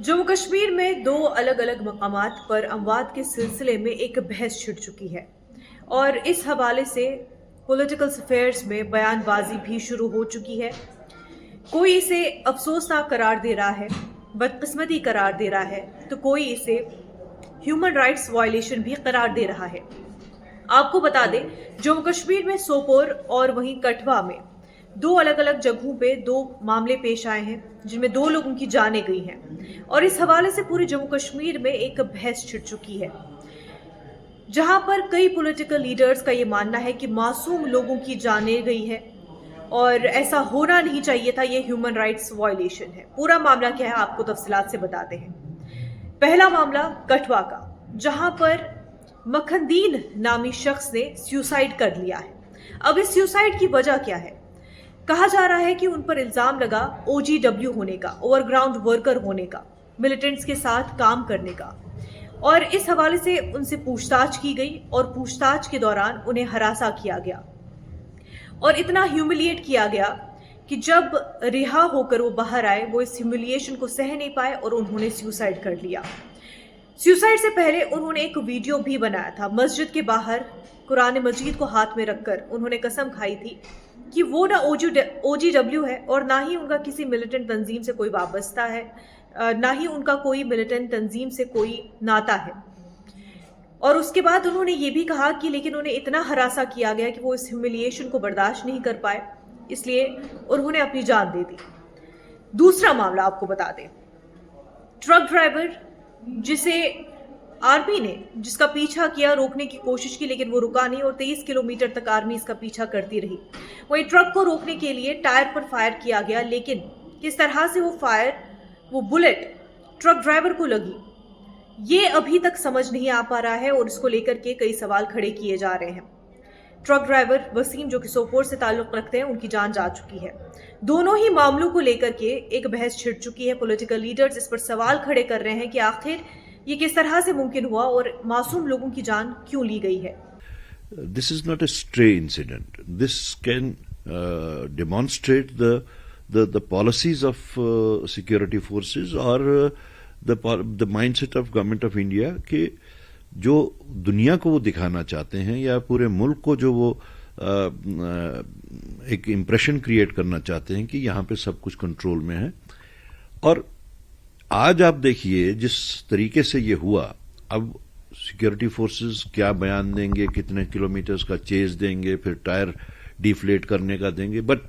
जम्मू कश्मीर में दो अलग अलग मकामात पर अमवात के सिलसिले में एक बहस छिड़ चुकी है और इस हवाले से पॉलिटिकल अफेयर्स में बयानबाजी भी शुरू हो चुकी है। कोई इसे अफसोसनाक करार दे रहा है, बदकिस्मती करार दे रहा है, तो कोई इसे ह्यूमन राइट्स वायलेशन भी करार दे रहा है। आपको बता दें, जम्मू कश्मीर में सोपोर और वहीं कठवा में दो अलग अलग जगहों पे दो मामले पेश आए हैं जिनमें दो लोगों की जानें गई हैं और इस हवाले से पूरे जम्मू कश्मीर में एक बहस छिड़ चुकी है, जहां पर कई पॉलिटिकल लीडर्स का ये मानना है कि मासूम लोगों की जानें गई है और ऐसा होना नहीं चाहिए था, ये ह्यूमन राइट्स वायलेशन है। पूरा मामला क्या है आपको तफसीलात से बताते हैं। पहला मामला कठवा का, जहां पर मखनदीन नामी शख्स ने सुसाइड कर लिया है। अब इस सुसाइड की वजह क्या है? कहा जा रहा है कि उन पर इल्जाम लगा OGW होने का, ओवरग्राउंड वर्कर होने का, मिलिटेंट्स के साथ काम करने का, और इस हवाले से उनसे पूछताछ की गई और पूछताछ के दौरान उन्हें हरासा किया गया और इतना ह्यूमिलिएट किया गया कि जब रिहा होकर वो बाहर आए, वो इस ह्यूमिलिएशन को सह नहीं पाए और उन्होंने सुसाइड कर लिया। सुसाइड से पहले उन्होंने एक वीडियो भी बनाया था। मस्जिद के बाहर कुरान मजीद को हाथ में रखकर उन्होंने कसम खाई थी कि वो ना OGW है और ना ही उनका किसी मिलिटेंट तंजीम से कोई वाबस्ता है, ना ही उनका कोई मिलिटेंट तंजीम से कोई नाता है। और उसके बाद उन्होंने ये भी कहा कि लेकिन उन्हें इतना हरासा किया गया कि वो इस ह्यूमिलिएशन को बर्दाश्त नहीं कर पाए, इसलिए उन्होंने अपनी जान दे दी। दूसरा मामला आपको बता दें, ट्रक ड्राइवर जिसे आर्मी ने जिसका पीछा किया, रोकने की कोशिश की, लेकिन वो रुका नहीं और 23 किलोमीटर तक आर्मी इसका पीछा करती रही। वहीं ट्रक को रोकने के लिए टायर पर फायर किया गया, लेकिन किस तरह से वो बुलेट ट्रक ड्राइवर को लगी, ये अभी तक समझ नहीं आ पा रहा है और इसको लेकर के कई सवाल खड़े किए जा रहे हैं। ट्रक ड्राइवर वसीम, जो कि सोपोर से ताल्लुक रखते हैं, उनकी जान जा चुकी है। दोनों ही मामलों को लेकर के एक बहस छिड़ चुकी है। पॉलिटिकल लीडर्स इस पर सवाल खड़े कर रहे हैं कि आखिर ये किस तरह से मुमकिन हुआ और मासूम लोगों की जान क्यों ली गई है। This is not a stray incident. This can demonstrate the policies of security forces or the mindset of government of India कि जो दुनिया को वो दिखाना चाहते हैं या पूरे मुल्क को जो वो एक इम्प्रेशन क्रिएट करना चाहते हैं कि यहाँ पे सब कुछ कंट्रोल में है। और आज आप देखिए जिस तरीके से ये हुआ, अब सिक्योरिटी फोर्सेस क्या बयान देंगे, कितने किलोमीटर्स का चेज देंगे, फिर टायर डिफ्लेट करने का देंगे, but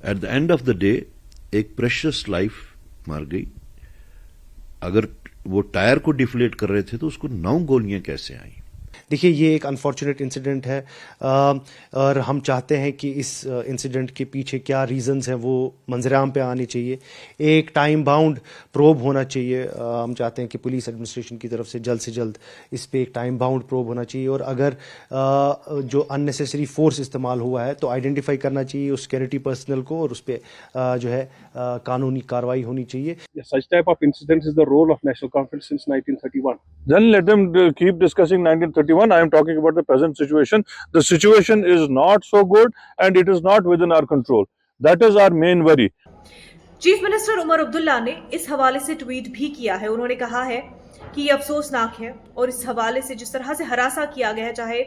at the end of the day एक प्रेशियस लाइफ मर गई। अगर वो टायर को डिफ्लेट कर रहे थे तो उसको 9 गोलियां कैसे आई? देखिए, ये एक अनफॉर्चुनेट इंसिडेंट है और हम चाहते हैं कि इस इंसिडेंट के पीछे क्या रीजंस हैं वो मंजराम पे आने चाहिए। एक टाइम बाउंड प्रोब होना चाहिए। हम चाहते हैं कि पुलिस एडमिनिस्ट्रेशन की तरफ से जल्द इस पे एक टाइम बाउंड प्रोब होना चाहिए और अगर जो अननेसेसरी फोर्स इस्तेमाल हुआ है तो आइडेंटिफाई करना चाहिए उस सिक्योरिटी पर्सनल को और उस पे जो है कानूनी कार्रवाई होनी चाहिए। Such type of incidents is the role of national conference since 1931. Then let them keep discussing 1931. I am talking about the present situation. The situation is not so good and it is not within our control. That is our main worry. Chief minister Omar Abdullah ने इस हवाले से tweet भी किया है। उन्होंने कहा है कि ये अफसोसनाक है और इस हवाले से जिस तरह से हरासा किया गया है, चाहे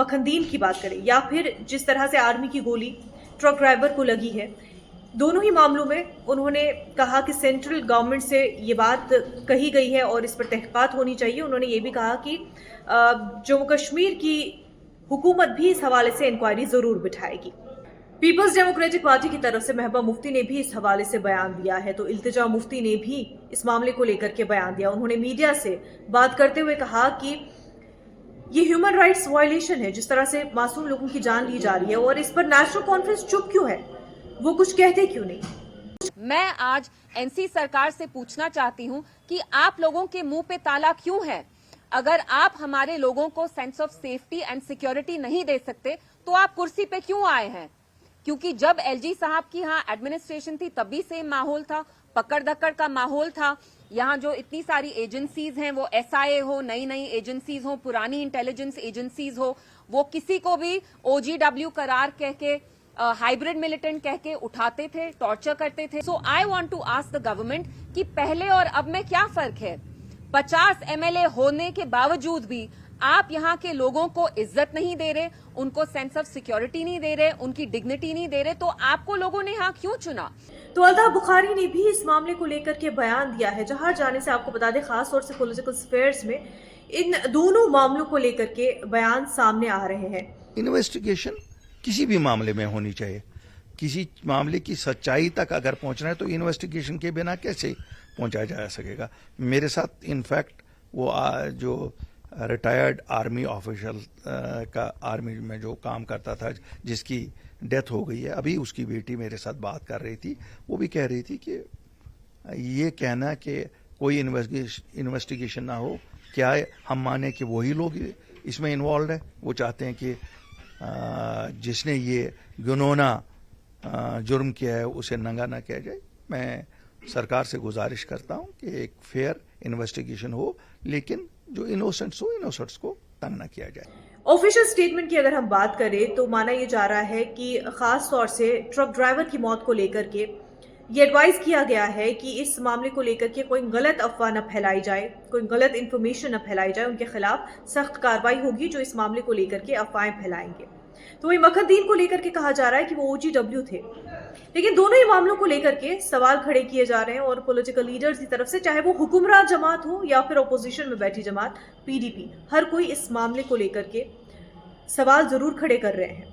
मखनदीन की बात करें या फिर जिस तरह से आर्मी की गोली ट्रक ड्राइवर को लगी है, दोनों ही मामलों में उन्होंने कहा कि सेंट्रल गवर्नमेंट से ये बात कही गई है और इस पर तहकीकात होनी चाहिए। उन्होंने ये भी कहा कि जम्मू कश्मीर की हुकूमत भी इस हवाले से इंक्वायरी जरूर बिठाएगी। पीपल्स डेमोक्रेटिक पार्टी की तरफ से महबूबा मुफ्ती ने भी इस हवाले से बयान दिया है, तो इल्तिजा मुफ्ती ने भी इस मामले को लेकर के बयान दिया। उन्होंने मीडिया से बात करते हुए कहा कि ये ह्यूमन राइट्स वायलेशन है, जिस तरह से मासूम लोगों की जान ली जा रही है, और इस पर नेशनल कॉन्फ्रेंस चुप क्यों है, वो कुछ कहते क्यों नहीं। मैं आज एनसी सरकार से पूछना चाहती हूं कि आप लोगों के मुंह पे ताला क्यों है? अगर आप हमारे लोगों को sense of safety and security नहीं दे सकते तो आप कुर्सी पे क्यों आए हैं? क्योंकि जब एलजी साहब की यहाँ एडमिनिस्ट्रेशन थी तब भी सेम माहौल था, पकड़ धक्कड़ का माहौल था। यहाँ जो इतनी सारी एजेंसीज हैं, वो एसआईए हो, नई नई एजेंसीज हो, पुरानी इंटेलिजेंस एजेंसीज हो, वो किसी को भी OGW करार कह के हाइब्रिड मिलिटेंट कह के उठाते थे, टॉर्चर करते थे। So I want to ask the government कि पहले और अब में क्या फर्क है। 50 एमएलए होने के बावजूद भी आप यहाँ के लोगों को इज्जत नहीं दे रहे, उनको सेंस ऑफ सिक्योरिटी नहीं दे रहे, उनकी डिग्निटी नहीं दे रहे, तो आपको लोगों ने यहाँ क्यों चुना। तो अल्ताफ बुखारी ने भी इस मामले को लेकर के बयान दिया है। जहां जाने से आपको बता दें, खास तौर से पॉलिटिकल अफेयर्स में इन दोनों मामलों को लेकर के बयान सामने आ रहे हैं। इन्वेस्टिगेशन किसी भी मामले में होनी चाहिए। किसी मामले की सच्चाई तक अगर पहुंचना है तो इन्वेस्टिगेशन के बिना कैसे पहुंचा जा सकेगा। मेरे साथ इनफैक्ट वो जो रिटायर्ड आर्मी ऑफिशियल का आर्मी में जो काम करता था, जिसकी डेथ हो गई है, अभी उसकी बेटी मेरे साथ बात कर रही थी। वो भी कह रही थी कि ये कहना कि कोई इन्वेस्टिगेशन ना हो, क्या है हम माने कि वही लोग इसमें इन्वॉल्व है। वो चाहते हैं कि जिसने ये गुनोना जुर्म किया है उसे नंगा ना किया जाए। मैं सरकार से गुजारिश करता हूं कि एक फेयर इन्वेस्टिगेशन हो, लेकिन जो इनोसेंट्स हो, इनोसेंट्स को तंग ना किया जाए। ऑफिशियल स्टेटमेंट की अगर हम बात करें तो माना ये जा रहा है कि खास तौर से ट्रक ड्राइवर की मौत को लेकर के ये एडवाइस किया गया है कि इस मामले को लेकर के कोई गलत अफवाह न फैलाई जाए, कोई गलत इन्फॉर्मेशन न फैलाई जाए। उनके खिलाफ सख्त कार्रवाई होगी जो इस मामले को लेकर के अफवाहें फैलाएंगे। तो वही मखदीन को लेकर के कहा जा रहा है कि वो OGW थे, लेकिन दोनों ही मामलों को लेकर के सवाल खड़े किए जा रहे हैं और पॉलिटिकल लीडर्स की तरफ से, चाहे वो हुक्मरान जमात हो या फिर अपोजिशन में बैठी जमात PDP, हर कोई इस मामले को लेकर के सवाल जरूर खड़े कर रहे हैं।